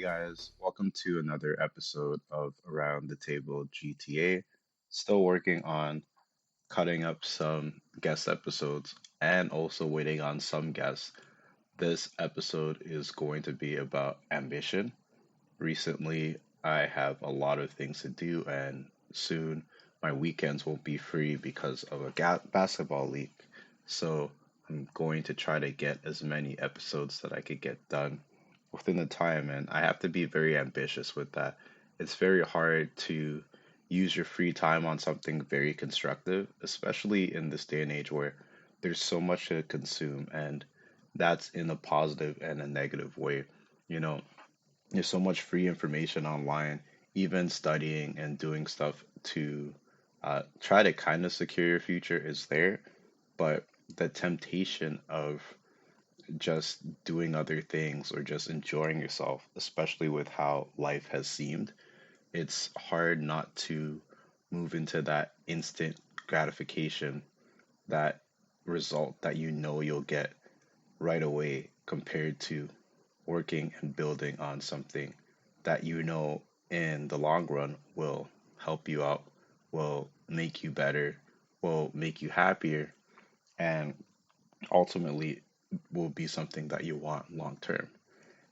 guys, welcome to another episode of Around the Table GTA. Still working on cutting up some guest episodes and also waiting on some guests. This episode is going to be about ambition. Recently, I have a lot of things to do, and soon my weekends won't be free because of a basketball league. So I'm going to try to get as many episodes that I could get done within the time, and I have to be very ambitious with that. It's very hard to use your free time on something very constructive, especially in this day and age where there's so much to consume, and that's in a positive and a negative way. You know, there's so much free information online, even studying and doing stuff to try to kind of secure your future is there, but the temptation of just doing other things or just enjoying yourself, especially with how life has seemed, it's hard not to move into that instant gratification, that result that you know you'll get right away compared to working and building on something that you know in the long run will help you out, will make you better, will make you happier, and ultimately will be something that you want long term.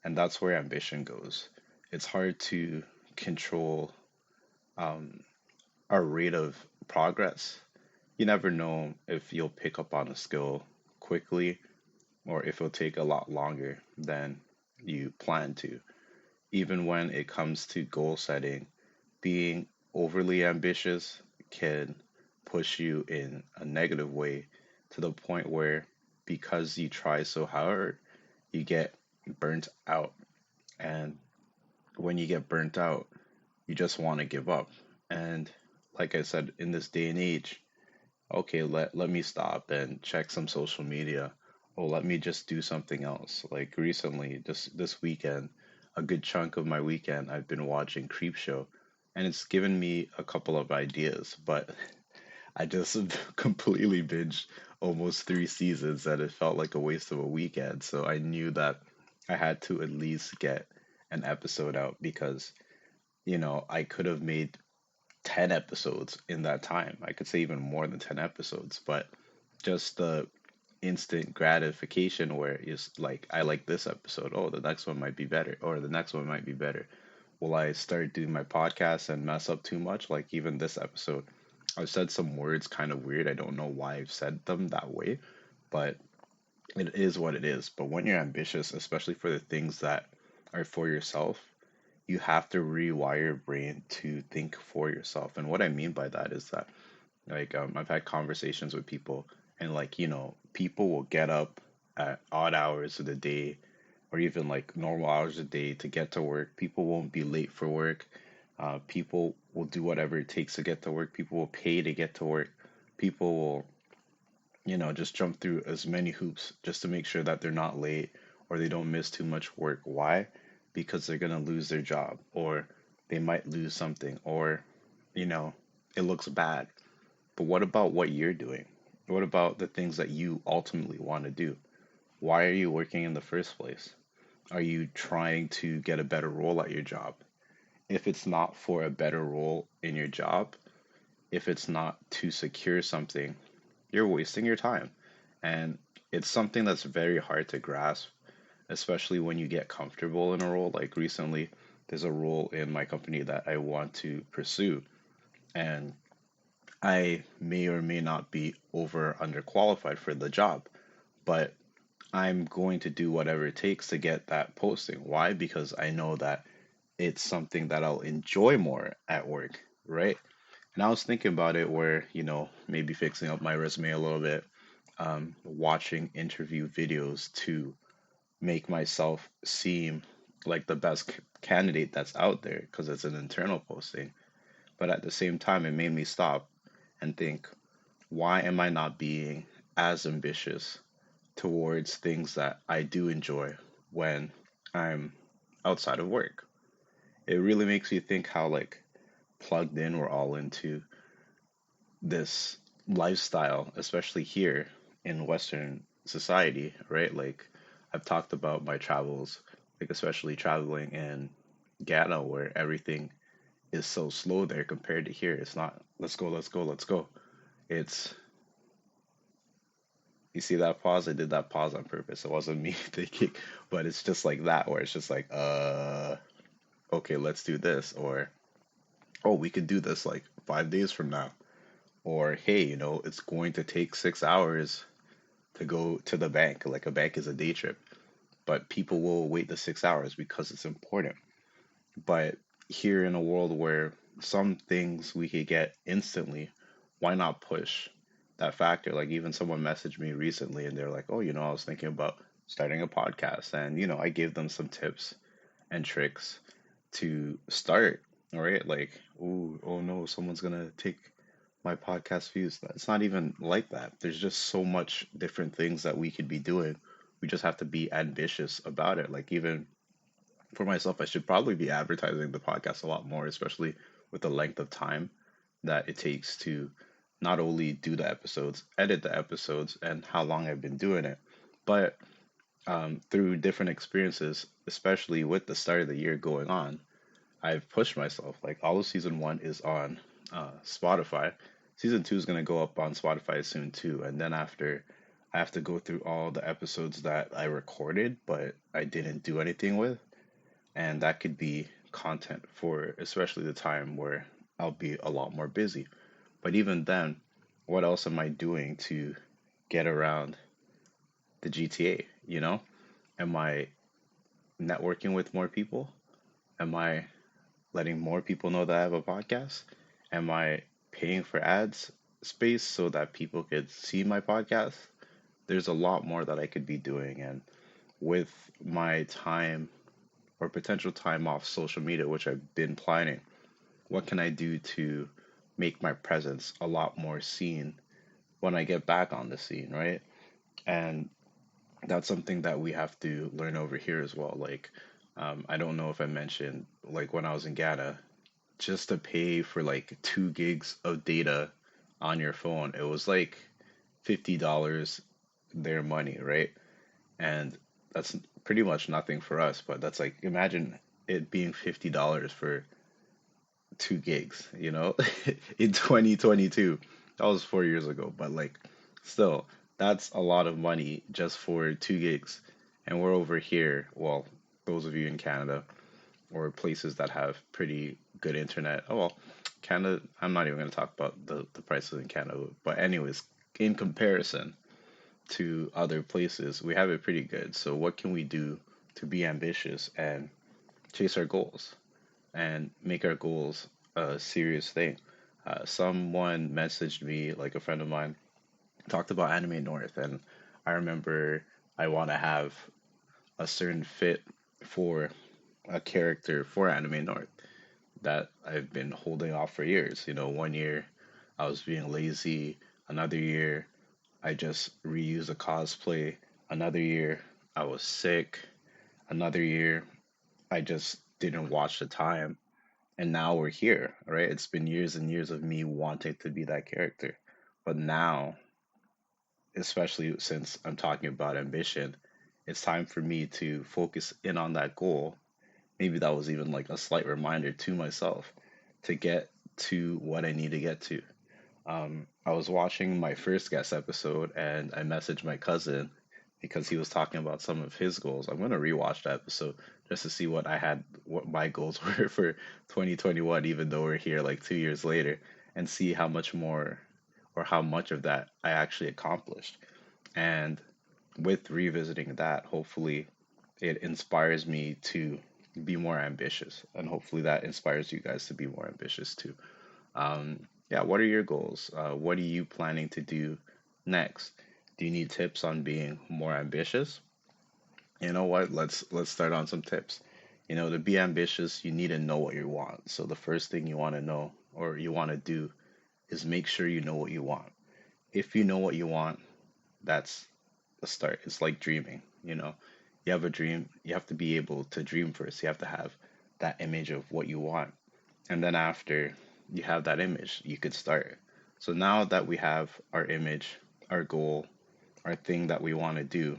And that's where ambition goes. It's hard to control um, our rate of progress. You never know if you'll pick up on a skill quickly or if it'll take a lot longer than you plan to. Even when it comes to goal setting, being overly ambitious can push you in a negative way to the point where because you try so hard, you get burnt out. And when you get burnt out, you just want to give up. And like I said, in this day and age, okay, let me stop and check some social media. Or let me just do something else. Like recently, just this weekend, a good chunk of my weekend, I've been watching Creepshow, and it's given me a couple of ideas, but I just completely binged almost 3 seasons and it felt like a waste of a weekend. So I knew that I had to at least get an episode out because, I could have made 10 episodes in that time. I could say even more than 10 episodes, but just the instant gratification where it's like, I like this episode. Oh, the next one might be better, or the next one might be better. Will I start doing my podcast and mess up too much? Like, even this episode, I've said some words kind of weird. I don't know why I've said them that way, but it is what it is. But when you're ambitious, especially for the things that are for yourself, you have to rewire your brain to think for yourself. And what I mean by that is that, like, I've had conversations with people, and, like, people will get up at odd hours of the day or even like normal hours a day to get to work. People won't be late for work. People will do whatever it takes to get to work. People will pay to get to work. People will, just jump through as many hoops just to make sure that they're not late or they don't miss too much work. Why? Because they're going to lose their job or they might lose something or, you know, it looks bad. But what about what you're doing? What about the things that you ultimately want to do? Why are you working in the first place? Are you trying to get a better role at your job? If it's not for a better role in your job, if it's not to secure something, you're wasting your time. And it's something that's very hard to grasp, especially when you get comfortable in a role. Like recently, there's a role in my company that I want to pursue, and I may or may not be over underqualified for the job, but I'm going to do whatever it takes to get that posting. Why? Because I know that it's something that I'll enjoy more at work, right? And I was thinking about it where, maybe fixing up my resume a little bit, watching interview videos to make myself seem like the best candidate that's out there because it's an internal posting. But at the same time, it made me stop and think, why am I not being as ambitious towards things that I do enjoy when I'm outside of work? It really makes you think how like plugged in we're all into this lifestyle, especially here in Western society, right? Like I've talked about my travels like especially traveling in Ghana where everything is so slow there compared to here. It's not let's go, let's go, let's go. It's you see that pause? I did that pause on purpose. It wasn't me thinking, but it's just like that where it's just like, okay, let's do this, or oh, we could do this like 5 days from now, or hey, it's going to take 6 hours to go to the bank. Like a bank is a day trip, but people will wait the 6 hours because it's important. But here in a world where some things we could get instantly, why not push that factor? Like even someone messaged me recently and they're like, "Oh, I was thinking about starting a podcast." And I gave them some tips and tricks to start, all right? Like, "Ooh, oh no, someone's gonna take my podcast views." It's not even like that. There's just so much different things that we could be doing. We just have to be ambitious about it. Like even for myself, I should probably be advertising the podcast a lot more, especially with the length of time that it takes to not only do the episodes, edit the episodes, and how long I've been doing it, but through different experiences, especially with the start of the year going on, I've pushed myself. Like all of season one is on Spotify. Season two is going to go up on Spotify soon too. And then after, I have to go through all the episodes that I recorded, but I didn't do anything with, and that could be content for especially the time where I'll be a lot more busy. But even then, what else am I doing to get around the GTA? Am I networking with more people? Am I letting more people know that I have a podcast? Am I paying for ads space so that people could see my podcast? There's a lot more that I could be doing, and with my time or potential time off social media, which I've been planning, what can I do to make my presence a lot more seen when I get back on the scene, right? And that's something that we have to learn over here as well. Like, I don't know if I mentioned, like, when I was in Ghana, just to pay for like 2 gigs of data on your phone, it was like $50 their money, right? And that's pretty much nothing for us, but that's like, imagine it being $50 for 2 gigs, in 2022. That was 4 years ago, but like, still, that's a lot of money just for 2 gigs. And we're over here, well, those of you in Canada or places that have pretty good internet. Oh, well, Canada, I'm not even going to talk about the prices in Canada, but anyways, in comparison to other places, we have it pretty good. So, what can we do to be ambitious and chase our goals and make our goals a serious thing? Someone messaged me, like a friend of mine, talked about Anime North, and I remember I want to have a certain fit for a character for Anime North that I've been holding off for years. 1 year I was being lazy, another year I just reused a cosplay, another year I was sick, another year I just didn't watch the time, and now we're here, right? It's been years and years of me wanting to be that character. But now, especially since I'm talking about ambition, it's time for me to focus in on that goal. Maybe that was even like a slight reminder to myself to get to what I need to get to. I was watching my first guest episode and I messaged my cousin because he was talking about some of his goals. I'm gonna rewatch that episode just to see what my goals were for 2021, even though we're here like 2 years later, and see how much more or how much of that I actually accomplished. And with revisiting that, hopefully it inspires me to be more ambitious, and hopefully that inspires you guys to be more ambitious too. Yeah, what are your goals? What are you planning to do next? Do you need tips on being more ambitious? You know what? Let's start on some tips. To be ambitious, you need to know what you want. So the first thing you want to know or you want to do is make sure you know what you want. If you know what you want, that's a start. It's like dreaming, You have a dream, you have to be able to dream first. You have to have that image of what you want. And then after you have that image, you could start. So now that we have our image, our goal, our thing that we want to do,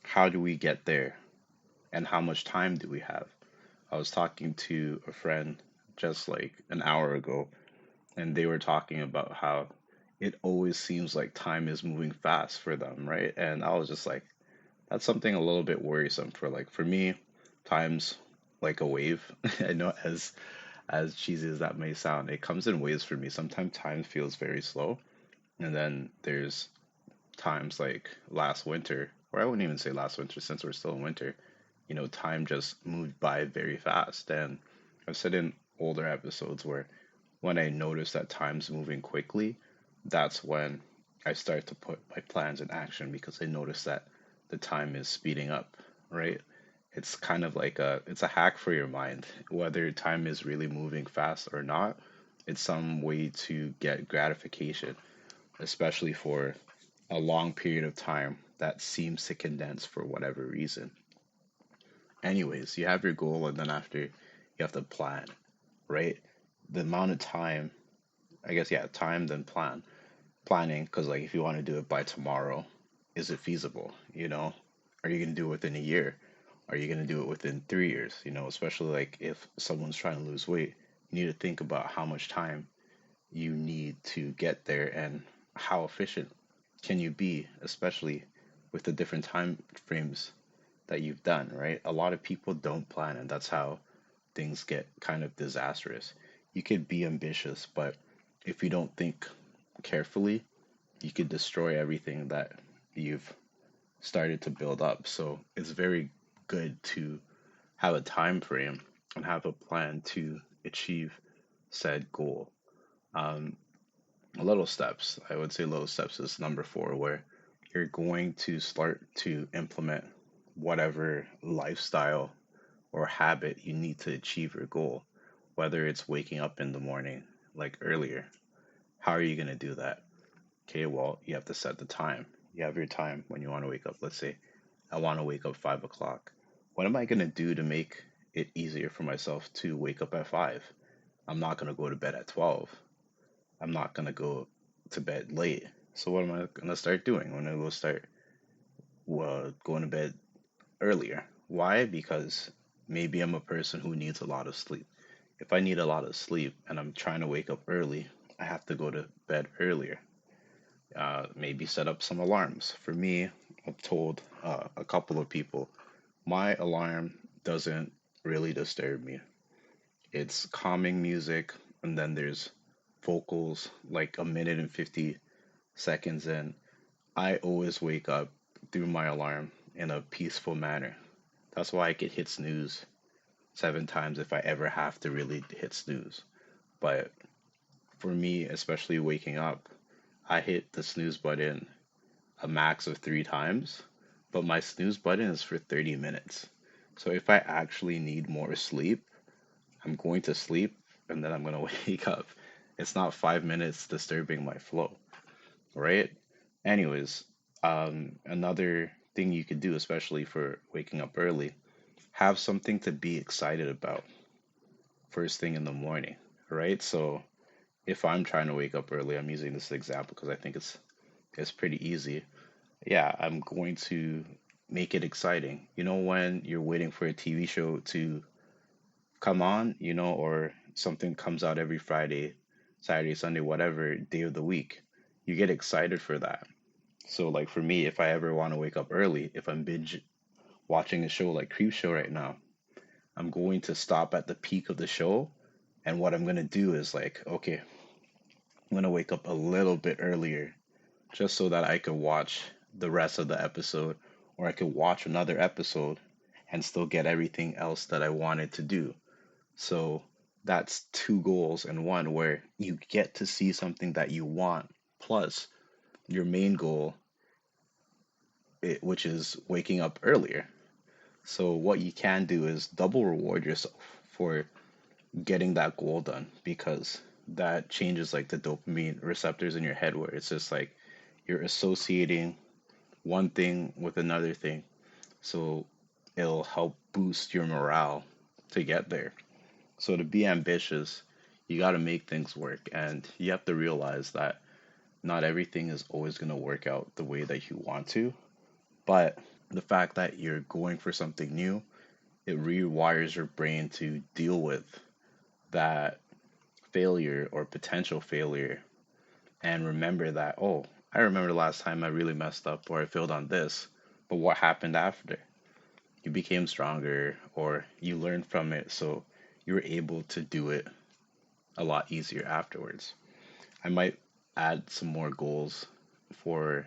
how do we get there? and how much time do we have. I was talking to a friend just like an hour ago, and they were talking about how it always seems like time is moving fast for them, right? And I was just like, that's something a little bit worrisome for me, time's like a wave. I know as cheesy as that may sound, it comes in waves for me. Sometimes time feels very slow, and then there's times like last winter, or I wouldn't even say last winter since we're still in winter, time just moved by very fast. And I've said in older episodes where when I notice that time's moving quickly, that's when I start to put my plans in action because I notice that the time is speeding up, right? It's kind of like it's a hack for your mind. Whether time is really moving fast or not, it's some way to get gratification, especially for a long period of time that seems to condense for whatever reason. Anyways, you have your goal, and then after you have to plan, right? The amount of time, I guess, yeah, time then plan. Planning, because like if you want to do it by tomorrow, is it feasible? Are you going to do it within a year? Are you going to do it within 3 years? Especially like if someone's trying to lose weight, you need to think about how much time you need to get there and how efficient can you be, especially with the different time frames that you've done, right? A lot of people don't plan, and that's how things get kind of disastrous. You could be ambitious, but if you don't think carefully, you could destroy everything that you've started to build up. So it's very good to have a time frame and have a plan to achieve said goal. Um, Little steps, I would say little steps is number four, where you're going to start to implement whatever lifestyle or habit you need to achieve your goal, whether it's waking up in the morning like earlier. How are you going to do that? Okay, well, you have to set the time. You have your time when you want to wake up. Let's say I want to wake up 5 o'clock. What am I going to do to make it easier for myself to wake up at 5? I'm not going to go to bed at 12. I'm not going to go to bed late. So, what am I going to start doing? I'm going to go start going to bed earlier. Why? Because maybe I'm a person who needs a lot of sleep. If I need a lot of sleep and I'm trying to wake up early, I have to go to bed earlier. Maybe set up some alarms. For me, I've told a couple of people my alarm doesn't really disturb me. It's calming music, and then there's vocals like a minute and 50 seconds in. I always wake up through my alarm in a peaceful manner. That's why I could hit snooze 7 times if I ever have to really hit snooze. But for me, especially waking up, I hit the snooze button a max of 3 times, but my snooze button is for 30 minutes. So if I actually need more sleep, I'm going to sleep and then I'm going to wake up. It's not 5 minutes disturbing my flow, right? Anyways, another thing you could do, especially for waking up early, have something to be excited about first thing in the morning, right? So if I'm trying to wake up early, I'm using this example because I think it's pretty easy. Yeah, I'm going to make it exciting. When you're waiting for a TV show to come on, or something comes out every Friday, Saturday, Sunday, whatever day of the week, you get excited for that. So, like for me, if I ever want to wake up early, if I'm binge watching a show like Creep Show right now, I'm going to stop at the peak of the show. And what I'm going to do is like, okay, I'm going to wake up a little bit earlier just so that I could watch the rest of the episode, or I could watch another episode and still get everything else that I wanted to do. So that's two goals in one where you get to see something that you want, plus your main goal, which is waking up earlier. So what you can do is double reward yourself for getting that goal done because that changes like the dopamine receptors in your head where it's just like you're associating one thing with another thing. So it'll help boost your morale to get there. So to be ambitious, you got to make things work and you have to realize that not everything is always going to work out the way that you want to, but the fact that you're going for something new it rewires your brain to deal with that failure or potential failure and remember that, oh, I remember the last time I really messed up or I failed on this, but what happened after? You became stronger or you learned from it, so you were able to do it a lot easier afterwards. I might add some more goals for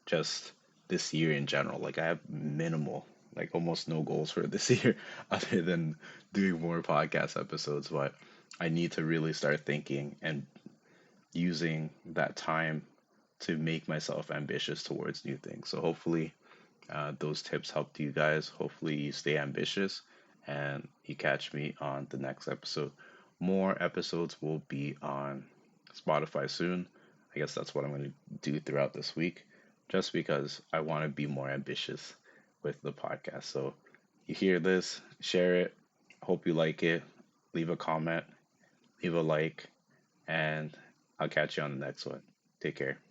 just this year in general. Like I have minimal, like almost no goals for this year other than doing more podcast episodes, but I need to really start thinking and using that time to make myself ambitious towards new things. So hopefully those tips helped you guys. Hopefully you stay ambitious and you catch me on the next episode. More episodes will be on Spotify soon. I guess that's what I'm going to do throughout this week just because I want to be more ambitious with the podcast. So you hear this, share it. Hope you like it. Leave a comment, leave a like, and I'll catch you on the next one. Take care.